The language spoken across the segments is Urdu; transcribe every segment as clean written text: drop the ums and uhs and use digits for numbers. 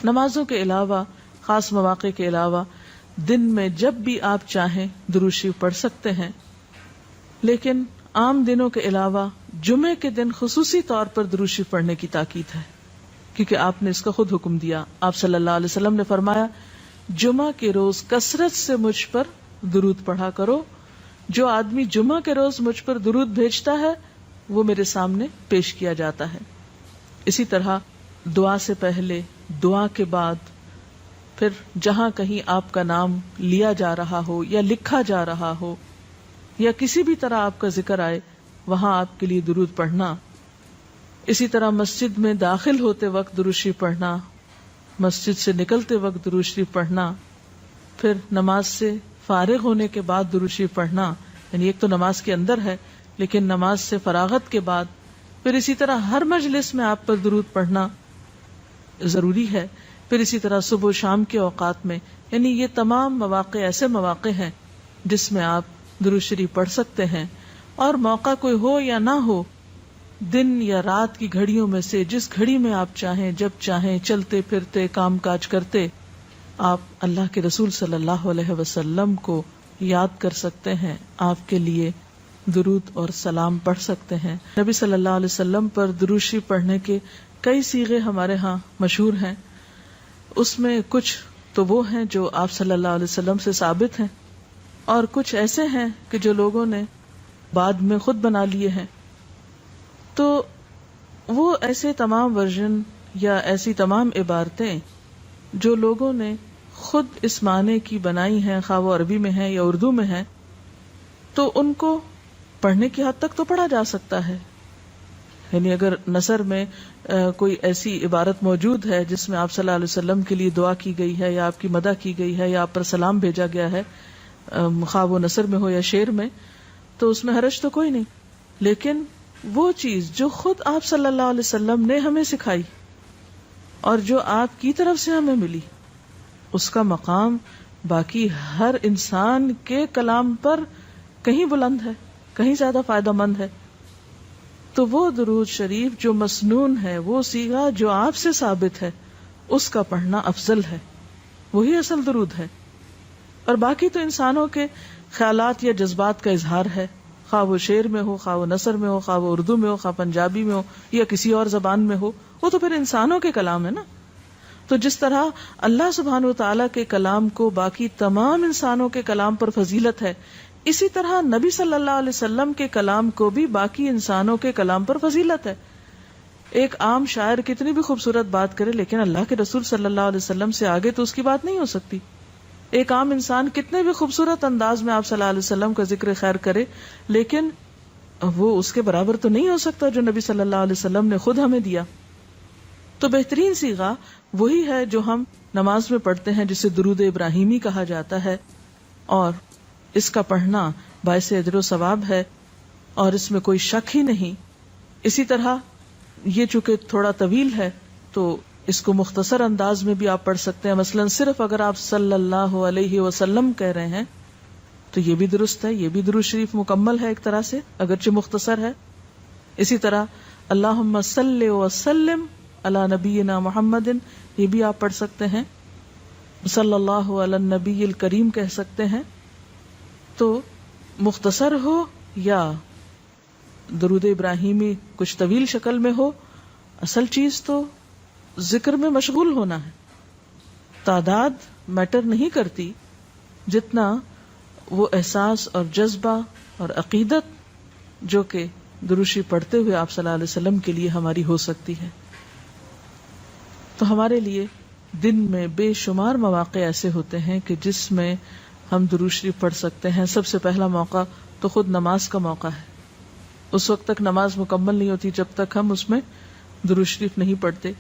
نمازوں کے علاوہ، خاص مواقع کے علاوہ دن میں جب بھی آپ چاہیں درود شریف پڑھ سکتے ہیں، لیکن عام دنوں کے علاوہ جمعے کے دن خصوصی طور پر درود شریف پڑھنے کی تاکید ہے، کیونکہ آپ نے اس کا خود حکم دیا. آپ صلی اللہ علیہ وسلم نے فرمایا جمعہ کے روز کثرت سے مجھ پر درود پڑھا کرو، جو آدمی جمعہ کے روز مجھ پر درود بھیجتا ہے وہ میرے سامنے پیش کیا جاتا ہے. اسی طرح دعا سے پہلے، دعا کے بعد، پھر جہاں کہیں آپ کا نام لیا جا رہا ہو یا لکھا جا رہا ہو یا کسی بھی طرح آپ کا ذکر آئے وہاں آپ کے لیے درود پڑھنا. اسی طرح مسجد میں داخل ہوتے وقت درود شریف پڑھنا، مسجد سے نکلتے وقت درود شریف پڑھنا، پھر نماز سے فارغ ہونے کے بعد درود شریف پڑھنا، یعنی ایک تو نماز کے اندر ہے لیکن نماز سے فراغت کے بعد، پھر اسی طرح ہر مجلس میں آپ پر درود پڑھنا ضروری ہے. پھر اسی طرح صبح و شام کے اوقات میں، یعنی یہ تمام مواقع ایسے مواقع ہیں جس میں آپ درود شریف پڑھ سکتے ہیں. اور موقع کوئی ہو یا نہ ہو، دن یا رات کی گھڑیوں میں سے جس گھڑی میں آپ چاہیں، جب چاہیں، چلتے پھرتے کام کاج کرتے، آپ اللہ کے رسول صلی اللہ علیہ وسلم کو یاد کر سکتے ہیں، آپ کے لیے درود اور سلام پڑھ سکتے ہیں. نبی صلی اللہ علیہ وسلم پر درود شریف پڑھنے کے کئی صیغے ہمارے ہاں مشہور ہیں. اس میں کچھ تو وہ ہیں جو آپ صلی اللہ علیہ وسلم سے ثابت ہیں، اور کچھ ایسے ہیں کہ جو لوگوں نے بعد میں خود بنا لیے ہیں. تو وہ ایسے تمام ورژن یا ایسی تمام عبارتیں جو لوگوں نے خود اس معنی کی بنائی ہیں، خواہ وہ عربی میں ہیں یا اردو میں ہیں، تو ان کو پڑھنے کی حد تک تو پڑھا جا سکتا ہے. یعنی اگر نثر میں کوئی ایسی عبارت موجود ہے جس میں آپ صلی اللہ علیہ وسلم کے لیے دعا کی گئی ہے یا آپ کی مدح کی گئی ہے یا آپ پر سلام بھیجا گیا ہے، خواہ وہ نثر میں ہو یا شعر میں، تو اس میں حرج تو کوئی نہیں. لیکن وہ چیز جو خود آپ صلی اللہ علیہ وسلم نے ہمیں سکھائی اور جو آپ کی طرف سے ہمیں ملی، اس کا مقام باقی ہر انسان کے کلام پر کہیں بلند ہے، کہیں زیادہ فائدہ مند ہے. تو وہ درود شریف جو مسنون ہے، وہ صیغہ جو آپ سے ثابت ہے، اس کا پڑھنا افضل ہے، وہی اصل درود ہے. اور باقی تو انسانوں کے خیالات یا جذبات کا اظہار ہے، خواہ وہ شعر میں ہو، خواہ وہ نثر میں ہو، خواہ وہ اردو میں ہو، خواہ پنجابی میں ہو یا کسی اور زبان میں ہو، وہ تو پھر انسانوں کے کلام ہے نا. تو جس طرح اللہ سبحانہ وتعالیٰ کے کلام کو باقی تمام انسانوں کے کلام پر فضیلت ہے، اسی طرح نبی صلی اللہ علیہ وسلم کے کلام کو بھی باقی انسانوں کے کلام پر فضیلت ہے. ایک عام شاعر کتنی بھی خوبصورت بات کرے لیکن اللہ کے رسول صلی اللہ علیہ وسلم سے آگے تو اس کی بات نہیں ہو سکتی. ایک عام انسان کتنے بھی خوبصورت انداز میں آپ صلی اللہ علیہ وسلم کا ذکر خیر کرے لیکن وہ اس کے برابر تو نہیں ہو سکتا جو نبی صلی اللہ علیہ وسلم نے خود ہمیں دیا. تو بہترین صیغہ وہی ہے جو ہم نماز میں پڑھتے ہیں، جسے درود ابراہیمی کہا جاتا ہے، اور اس کا پڑھنا باعث اجر و ثواب ہے اور اس میں کوئی شک ہی نہیں. اسی طرح یہ چونکہ تھوڑا طویل ہے تو اس کو مختصر انداز میں بھی آپ پڑھ سکتے ہیں. مثلا صرف اگر آپ صلی اللہ علیہ وسلم کہہ رہے ہیں تو یہ بھی درست ہے، یہ بھی درود شریف مکمل ہے ایک طرح سے اگرچہ مختصر ہے. اسی طرح اللہم صلی وسلم علی نبینا محمد، یہ بھی آپ پڑھ سکتے ہیں. صلی اللہ علی النبی الکریم کہہ سکتے ہیں. تو مختصر ہو یا درود ابراہیمی کچھ طویل شکل میں ہو، اصل چیز تو ذکر میں مشغول ہونا ہے. تعداد میٹر نہیں کرتی جتنا وہ احساس اور جذبہ اور عقیدت جو کہ درود شریف پڑھتے ہوئے آپ صلی اللہ علیہ وسلم کے لیے ہماری ہو سکتی ہے. تو ہمارے لیے دن میں بے شمار مواقع ایسے ہوتے ہیں کہ جس میں ہم درود شریف پڑھ سکتے ہیں. سب سے پہلا موقع تو خود نماز کا موقع ہے. اس وقت تک نماز مکمل نہیں ہوتی جب تک ہم اس میں درود شریف نہیں پڑھتے.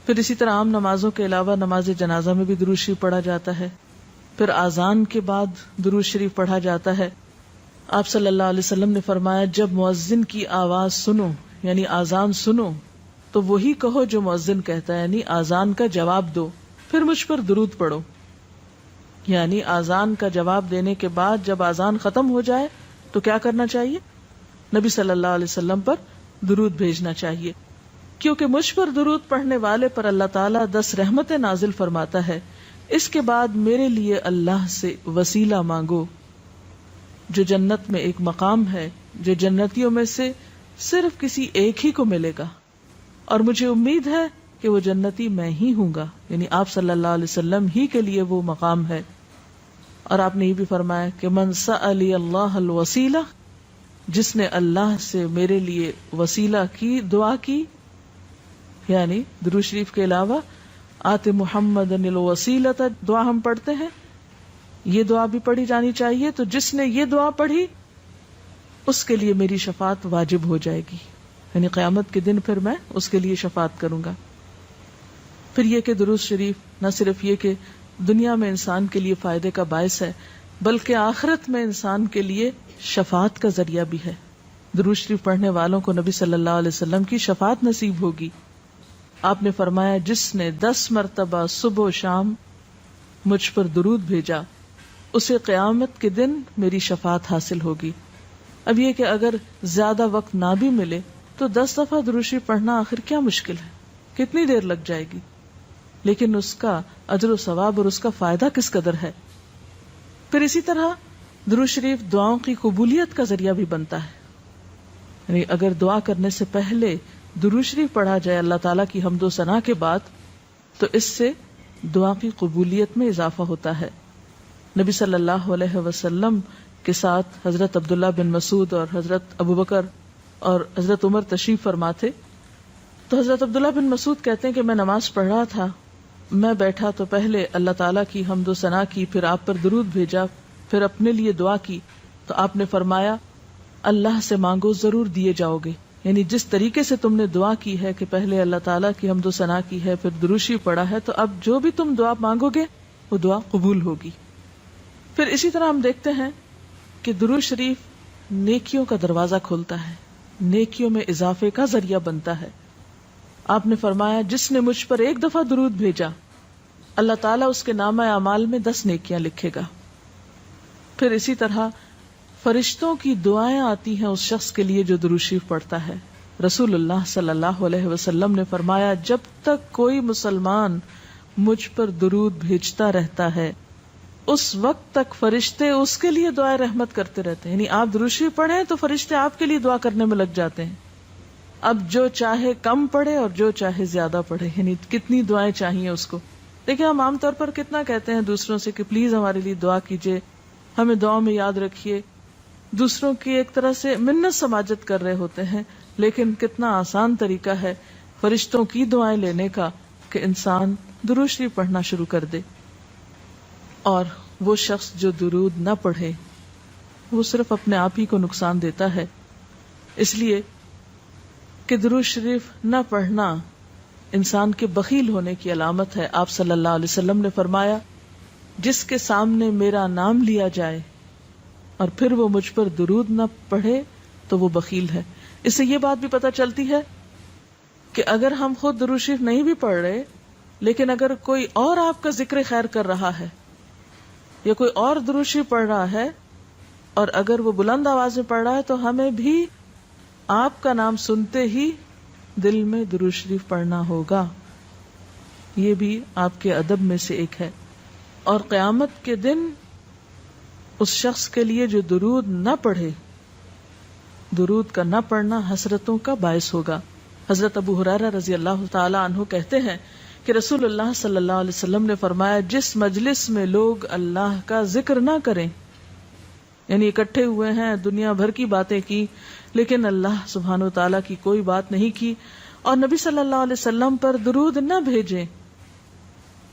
پھر اسی طرح عام نمازوں کے علاوہ نماز جنازہ میں بھی درود شریف پڑھا جاتا ہے. پھر اذان کے بعد درود شریف پڑھا جاتا ہے. آپ صلی اللہ علیہ وسلم نے فرمایا جب مؤذن کی آواز سنو یعنی اذان سنو تو وہی کہو جو مؤذن کہتا ہے، یعنی اذان کا جواب دو، پھر مجھ پر درود پڑھو. یعنی اذان کا جواب دینے کے بعد جب اذان ختم ہو جائے تو کیا کرنا چاہیے؟ نبی صلی اللہ علیہ وسلم پر درود بھیجنا چاہیے. کیونکہ مجھ پر درود پڑھنے والے پر اللہ تعالیٰ 10 رحمتیں نازل فرماتا ہے. اس کے بعد میرے لیے اللہ سے وسیلہ مانگو، جو جنت میں ایک مقام ہے جو جنتیوں میں سے صرف کسی ایک ہی کو ملے گا، اور مجھے امید ہے کہ وہ جنتی میں ہی ہوں گا، یعنی آپ صلی اللہ علیہ وسلم ہی کے لیے وہ مقام ہے. اور آپ نے یہ بھی فرمایا کہ من سألی اللہ الوسیلہ، جس نے اللہ سے میرے لیے وسیلہ کی دعا کی، یعنی درود شریف کے علاوہ آت محمد الوسیلۃ دعا ہم پڑھتے ہیں، یہ دعا بھی پڑھی جانی چاہیے. تو جس نے یہ دعا پڑھی اس کے لیے میری شفاعت واجب ہو جائے گی، یعنی قیامت کے دن پھر میں اس کے لیے شفاعت کروں گا. پھر یہ کہ درود شریف نہ صرف یہ کہ دنیا میں انسان کے لیے فائدے کا باعث ہے، بلکہ آخرت میں انسان کے لیے شفاعت کا ذریعہ بھی ہے. درود شریف پڑھنے والوں کو نبی صلی اللہ علیہ وسلم کی شفاعت نصیب ہوگی. آپ نے فرمایا جس نے 10 مرتبہ صبح و شام مجھ پر درود بھیجا اسے قیامت کے دن میری شفاعت حاصل ہوگی. اب یہ کہ اگر زیادہ وقت نہ بھی ملے تو 10 دفعہ درود شریف پڑھنا آخر کیا مشکل ہے، کتنی دیر لگ جائے گی، لیکن اس کا اجر و ثواب اور اس کا فائدہ کس قدر ہے. پھر اسی طرح درود شریف دعاؤں کی قبولیت کا ذریعہ بھی بنتا ہے، یعنی اگر دعا کرنے سے پہلے درود شریف پڑھا جائے اللہ تعالیٰ کی حمد و ثنا کے بعد تو اس سے دعا کی قبولیت میں اضافہ ہوتا ہے. نبی صلی اللہ علیہ وسلم کے ساتھ حضرت عبداللہ بن مسعود اور حضرت ابوبکر اور حضرت عمر تشریف فرما تھے. تو حضرت عبداللہ بن مسعود کہتے ہیں کہ میں نماز پڑھ رہا تھا، میں بیٹھا تو پہلے اللہ تعالیٰ کی حمد و ثنا کی، پھر آپ پر درود بھیجا، پھر اپنے لیے دعا کی. تو آپ نے فرمایا اللہ سے مانگو ضرور دیے جاؤ گے، یعنی جس طریقے سے تم نے دعا کی ہے کہ پہلے اللہ تعالیٰ کی حمد و ثنا کی ہے پھر درود شریف پڑھا ہے، تو اب جو بھی تم دعا مانگو گے وہ دعا قبول ہوگی. پھر اسی طرح ہم دیکھتے ہیں کہ درود شریف نیکیوں کا دروازہ کھولتا ہے، نیکیوں میں اضافے کا ذریعہ بنتا ہے. آپ نے فرمایا جس نے مجھ پر ایک دفعہ درود بھیجا اللہ تعالیٰ اس کے نامہ اعمال میں 10 نیکیاں لکھے گا. پھر اسی طرح فرشتوں کی دعائیں آتی ہیں اس شخص کے لیے جو درود شریف پڑھتا ہے. رسول اللہ صلی اللہ علیہ وسلم نے فرمایا جب تک کوئی مسلمان مجھ پر درود بھیجتا رہتا ہے اس وقت تک فرشتے اس کے لیے دعائیں رحمت کرتے رہتے ہیں. یعنی آپ درود شریف پڑھیں تو فرشتے آپ کے لیے دعا کرنے میں لگ جاتے ہیں. اب جو چاہے کم پڑھے اور جو چاہے زیادہ پڑھے، یعنی کتنی دعائیں چاہیے اس کو. دیکھیں ہم عام طور پر کتنا کہتے ہیں دوسروں سے کہ پلیز ہمارے لیے دعا کیجیے، ہمیں دعا میں یاد رکھیے، دوسروں کی ایک طرح سے منت سماجت کر رہے ہوتے ہیں. لیکن کتنا آسان طریقہ ہے فرشتوں کی دعائیں لینے کا کہ انسان درود شریف پڑھنا شروع کر دے. اور وہ شخص جو درود نہ پڑھے وہ صرف اپنے آپ ہی کو نقصان دیتا ہے، اس لیے کہ درود شریف نہ پڑھنا انسان کے بخیل ہونے کی علامت ہے. آپ صلی اللہ علیہ وسلم نے فرمایا جس کے سامنے میرا نام لیا جائے اور پھر وہ مجھ پر درود نہ پڑھے تو وہ بخیل ہے. اس سے یہ بات بھی پتہ چلتی ہے کہ اگر ہم خود درود شریف نہیں بھی پڑھ رہے لیکن اگر کوئی اور آپ کا ذکر خیر کر رہا ہے یا کوئی اور درود شریف پڑھ رہا ہے اور اگر وہ بلند آواز میں پڑھ رہا ہے تو ہمیں بھی آپ کا نام سنتے ہی دل میں درود شریف پڑھنا ہوگا. یہ بھی آپ کے ادب میں سے ایک ہے. اور قیامت کے دن اس شخص کے لیے جو درود نہ پڑھے، درود کا نہ پڑھنا حسرتوں کا باعث ہوگا. حضرت ابو ہریرہ رضی اللہ تعالی عنہ کہتے ہیں کہ رسول اللہ صلی اللہ علیہ وسلم نے فرمایا جس مجلس میں لوگ اللہ کا ذکر نہ کریں، یعنی اکٹھے ہوئے ہیں دنیا بھر کی باتیں کی لیکن اللہ سبحانہ و تعالیٰ کی کوئی بات نہیں کی، اور نبی صلی اللہ علیہ وسلم پر درود نہ بھیجیں،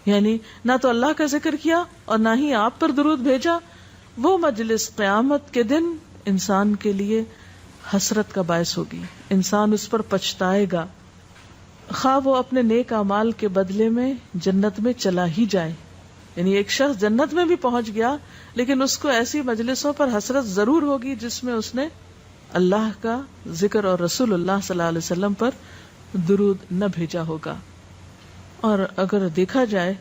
یعنی نہ تو اللہ کا ذکر کیا اور نہ ہی آپ پر درود بھیجا، وہ مجلس قیامت کے دن انسان کے لیے حسرت کا باعث ہوگی. انسان اس پر پچھتائے گا، خواہ وہ اپنے نیک اعمال کے بدلے میں جنت میں چلا ہی جائے. یعنی ایک شخص جنت میں بھی پہنچ گیا لیکن اس کو ایسی مجلسوں پر حسرت ضرور ہوگی جس میں اس نے اللہ کا ذکر اور رسول اللہ صلی اللہ علیہ وسلم پر درود نہ بھیجا ہوگا. اور اگر دیکھا جائے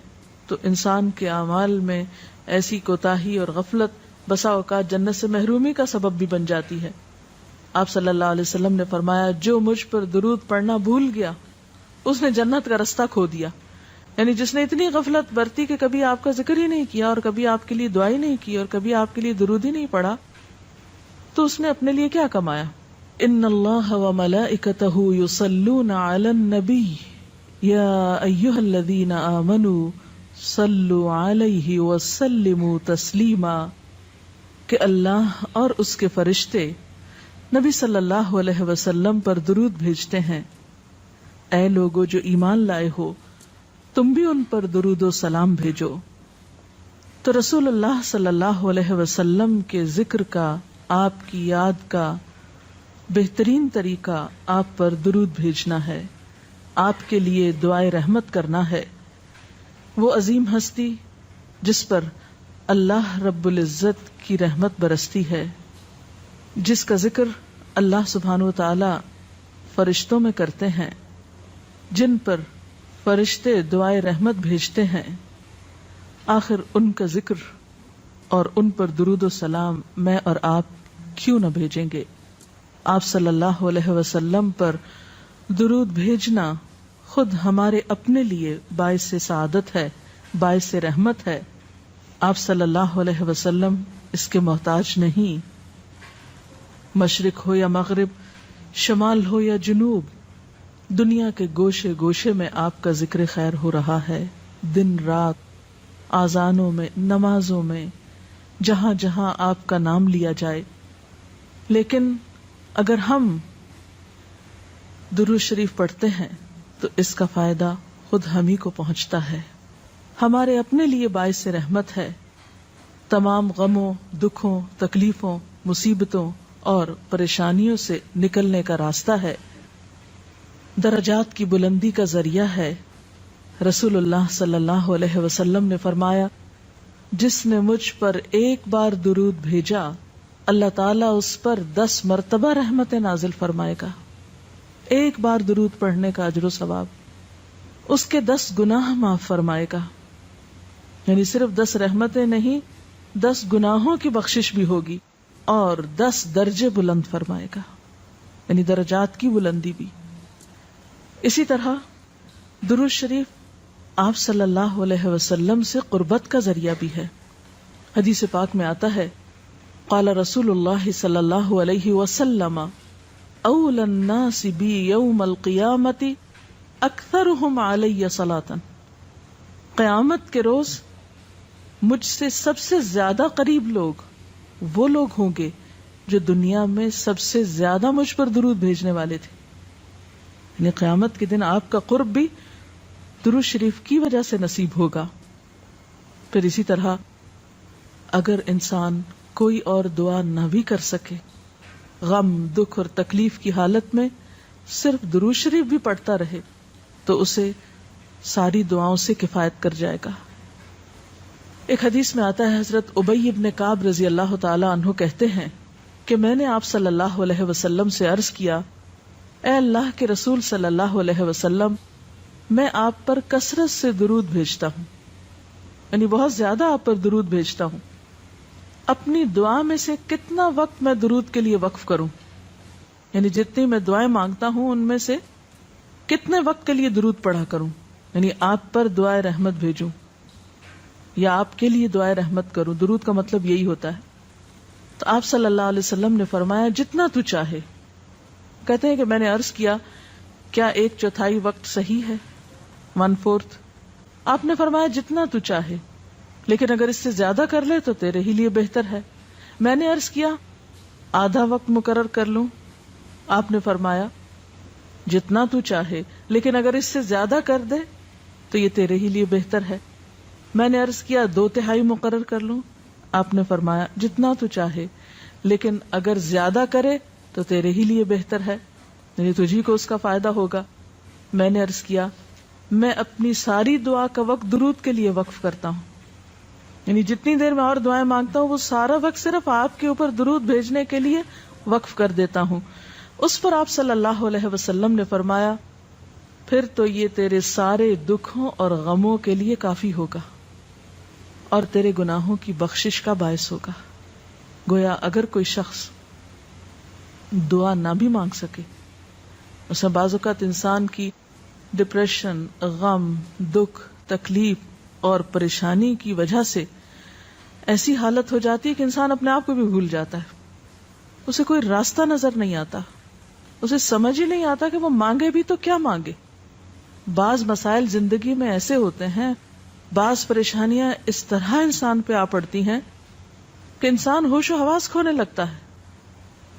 تو انسان کے اعمال میں ایسی کوتاہی اور غفلت بسا اوقات جنت سے محرومی کا سبب بھی بن جاتی ہے. آپ صلی اللہ علیہ وسلم نے فرمایا جو مجھ پر درود پڑھنا بھول گیا اس نے جنت کا رستہ کھو دیا. یعنی جس نے اتنی غفلت برتی کہ کبھی آپ کا ذکر ہی نہیں کیا اور کبھی آپ کے لیے دعائی نہیں کی اور کبھی آپ کے لیے درود ہی نہیں پڑھا, تو اس نے اپنے لیے کیا کمایا؟ ان اللہ وملائکتہ یصلون علی النبی یا ایھا الذین آمنوا صلوا علیہ وسلموا تسلیما, کہ اللہ اور اس کے فرشتے نبی صلی اللہ علیہ وسلم پر درود بھیجتے ہیں. اے لوگو جو ایمان لائے ہو, تم بھی ان پر درود و سلام بھیجو. تو رسول اللہ صلی اللہ علیہ وسلم کے ذکر کا, آپ کی یاد کا بہترین طریقہ آپ پر درود بھیجنا ہے, آپ کے لیے دعائے رحمت کرنا ہے. وہ عظیم ہستی جس پر اللہ رب العزت کی رحمت برستی ہے, جس کا ذکر اللہ سبحانہ و تعالی فرشتوں میں کرتے ہیں, جن پر فرشتے دعائے رحمت بھیجتے ہیں, آخر ان کا ذکر اور ان پر درود و سلام میں اور آپ کیوں نہ بھیجیں گے؟ آپ صلی اللہ علیہ وسلم پر درود بھیجنا خود ہمارے اپنے لیے باعث سعادت ہے, باعث رحمت ہے. آپ صلی اللہ علیہ وسلم اس کے محتاج نہیں. مشرق ہو یا مغرب, شمال ہو یا جنوب, دنیا کے گوشے گوشے میں آپ کا ذکر خیر ہو رہا ہے, دن رات, آذانوں میں, نمازوں میں, جہاں جہاں آپ کا نام لیا جائے. لیکن اگر ہم درود شریف پڑھتے ہیں تو اس کا فائدہ خود ہم ہی کو پہنچتا ہے, ہمارے اپنے لیے باعث رحمت ہے. تمام غموں, دکھوں, تکلیفوں, مصیبتوں اور پریشانیوں سے نکلنے کا راستہ ہے, درجات کی بلندی کا ذریعہ ہے. رسول اللہ صلی اللہ علیہ وسلم نے فرمایا, جس نے مجھ پر ایک بار درود بھیجا اللہ تعالیٰ اس پر 10 مرتبہ رحمت نازل فرمائے گا. ایک بار درود پڑھنے کا اجر و ثواب, اس کے 10 گناہ معاف فرمائے گا. یعنی صرف 10 رحمتیں نہیں, 10 گناہوں کی بخشش بھی ہوگی اور 10 درجے بلند فرمائے گا, یعنی درجات کی بلندی بھی. اسی طرح درود شریف آپ صلی اللہ علیہ وسلم سے قربت کا ذریعہ بھی ہے. حدیث پاک میں آتا ہے, قال رسول اللہ صلی اللہ علیہ وسلم اول الناس بی یوم القیامت اکثرهم علی صلاۃ, قیامت کے روز مجھ سے سب سے زیادہ قریب لوگ وہ لوگ ہوں گے جو دنیا میں سب سے زیادہ مجھ پر درود بھیجنے والے تھے. یعنی قیامت کے دن آپ کا قرب بھی درود شریف کی وجہ سے نصیب ہوگا. پھر اسی طرح اگر انسان کوئی اور دعا نہ بھی کر سکے, غم, دکھ اور تکلیف کی حالت میں صرف درود شریف بھی پڑھتا رہے تو اسے ساری دعاؤں سے کفایت کر جائے گا. ایک حدیث میں آتا ہے, حضرت ابی بن کعب رضی اللہ تعالی عنہ کہتے ہیں کہ میں نے آپ صلی اللہ علیہ وسلم سے عرض کیا, اے اللہ کے رسول صلی اللہ علیہ وسلم, میں آپ پر کثرت سے درود بھیجتا ہوں, یعنی بہت زیادہ آپ پر درود بھیجتا ہوں, اپنی دعا میں سے کتنا وقت میں درود کے لیے وقف کروں؟ یعنی جتنی میں دعائیں مانگتا ہوں ان میں سے کتنے وقت کے لیے درود پڑھا کروں, یعنی آپ پر دعائے رحمت بھیجوں یا آپ کے لیے دعائے رحمت کروں. درود کا مطلب یہی ہوتا ہے. تو آپ صلی اللہ علیہ وسلم نے فرمایا, جتنا تو چاہے. کہتے ہیں کہ میں نے عرض کیا, کیا 1/4 وقت صحیح ہے, 1/4؟ آپ نے فرمایا جتنا تو چاہے, لیکن اگر اس سے زیادہ کر لے تو تیرے ہی لیے بہتر ہے. میں نے عرض کیا آدھا وقت مقرر کر لوں؟ آپ نے فرمایا جتنا تو چاہے, لیکن اگر اس سے زیادہ کر دے تو یہ تیرے ہی لیے بہتر ہے. میں نے عرض کیا 2/3 مقرر کر لوں؟ آپ نے فرمایا جتنا تو چاہے, لیکن اگر زیادہ کرے تو تیرے ہی لیے بہتر ہے, یعنی تجھی کو اس کا فائدہ ہوگا. میں نے عرض کیا میں اپنی ساری دعا کا وقت درود کے لیے وقف کرتا ہوں, یعنی جتنی دیر میں اور دعائیں مانگتا ہوں وہ سارا وقت صرف آپ کے اوپر درود بھیجنے کے لیے وقف کر دیتا ہوں. اس پر آپ صلی اللہ علیہ وسلم نے فرمایا پھر تو یہ تیرے سارے دکھوں اور غموں کے لیے کافی ہوگا اور تیرے گناہوں کی بخشش کا باعث ہوگا. گویا اگر کوئی شخص دعا نہ بھی مانگ سکے, اس میں بعض اوقات انسان کی ڈپریشن، غم، دکھ، تکلیف اور پریشانی کی وجہ سے ایسی حالت ہو جاتی ہے کہ انسان اپنے آپ کو بھی بھول جاتا ہے، اسے کوئی راستہ نظر نہیں آتا، اسے سمجھ ہی نہیں آتا کہ وہ مانگے بھی تو کیا مانگے۔ بعض مسائل زندگی میں ایسے ہوتے ہیں، بعض پریشانیاں اس طرح انسان پہ آ پڑتی ہیں کہ انسان ہوش و حواس کھونے لگتا ہے۔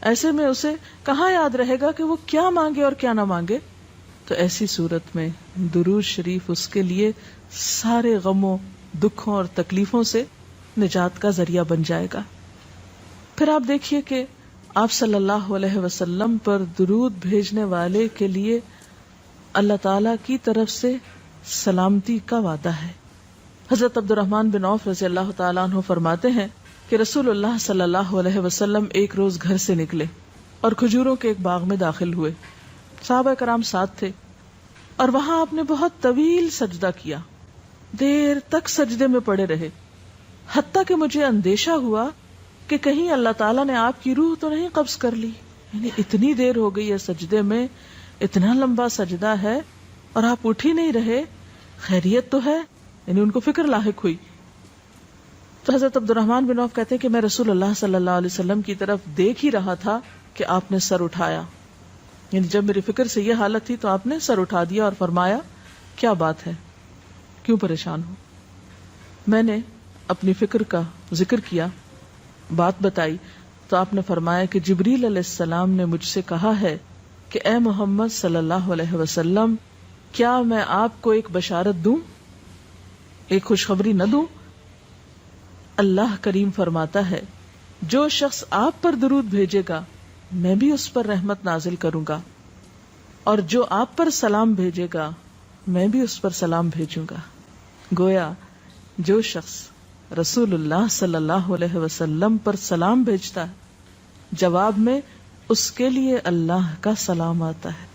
ایسے میں اسے کہاں یاد رہے گا کہ وہ کیا مانگے اور کیا نہ مانگے؟ تو ایسی صورت میں درود شریف اس کے لیے سارے غموں، دکھوں اور تکلیفوں سے نجات کا ذریعہ بن جائے گا۔ پھر آپ دیکھیے کہ آپ صلی اللہ علیہ وسلم پر درود بھیجنے والے کے لیے اللہ تعالی کی طرف سے سلامتی کا وعدہ ہے۔ حضرت عبد الرحمن بن عوف رضی اللہ تعالیٰ عنہ فرماتے ہیں کہ رسول اللہ صلی اللہ علیہ وسلم ایک روز گھر سے نکلے اور کھجوروں کے ایک باغ میں داخل ہوئے، صحابہ کرام ساتھ تھے، اور وہاں آپ نے بہت طویل سجدہ کیا، دیر تک سجدے میں پڑے رہے، حتیٰ کہ مجھے اندیشہ ہوا کہ کہیں اللہ تعالیٰ نے آپ کی روح تو نہیں قبض کر لی، یعنی اتنی دیر ہو گئی ہے سجدے میں، اتنا لمبا سجدہ ہے اور آپ اٹھ ہی نہیں رہے، خیریت تو ہے؟ یعنی ان کو فکر لاحق ہوئی۔ تو حضرت عبد الرحمن بن عوف کہتے ہیں کہ میں رسول اللہ صلی اللہ علیہ وسلم کی طرف دیکھ ہی رہا تھا کہ آپ نے سر اٹھایا، یعنی جب میری فکر سے یہ حالت تھی تو آپ نے سر اٹھا دیا اور فرمایا کیا بات ہے، کیوں پریشان ہو؟ میں نے اپنی فکر کا ذکر کیا، بات بتائی، تو آپ نے فرمایا کہ جبریل علیہ السلام نے مجھ سے کہا ہے کہ اے محمد صلی اللہ علیہ وسلم، کیا میں آپ کو ایک بشارت دوں، ایک خوشخبری نہ دوں؟ اللہ کریم فرماتا ہے جو شخص آپ پر درود بھیجے گا میں بھی اس پر رحمت نازل کروں گا، اور جو آپ پر سلام بھیجے گا میں بھی اس پر سلام بھیجوں گا۔ گویا جو شخص رسول اللہ صلی اللہ علیہ وسلم پر سلام بھیجتا ہے، جواب میں اس کے لیے اللہ کا سلام آتا ہے۔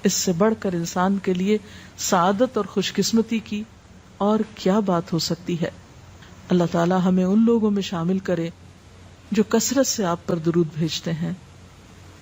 اس سے بڑھ کر انسان کے لیے سعادت اور خوش قسمتی کی اور کیا بات ہو سکتی ہے؟ اللہ تعالی ہمیں ان لوگوں میں شامل کرے جو کثرت سے آپ پر درود بھیجتے ہیں۔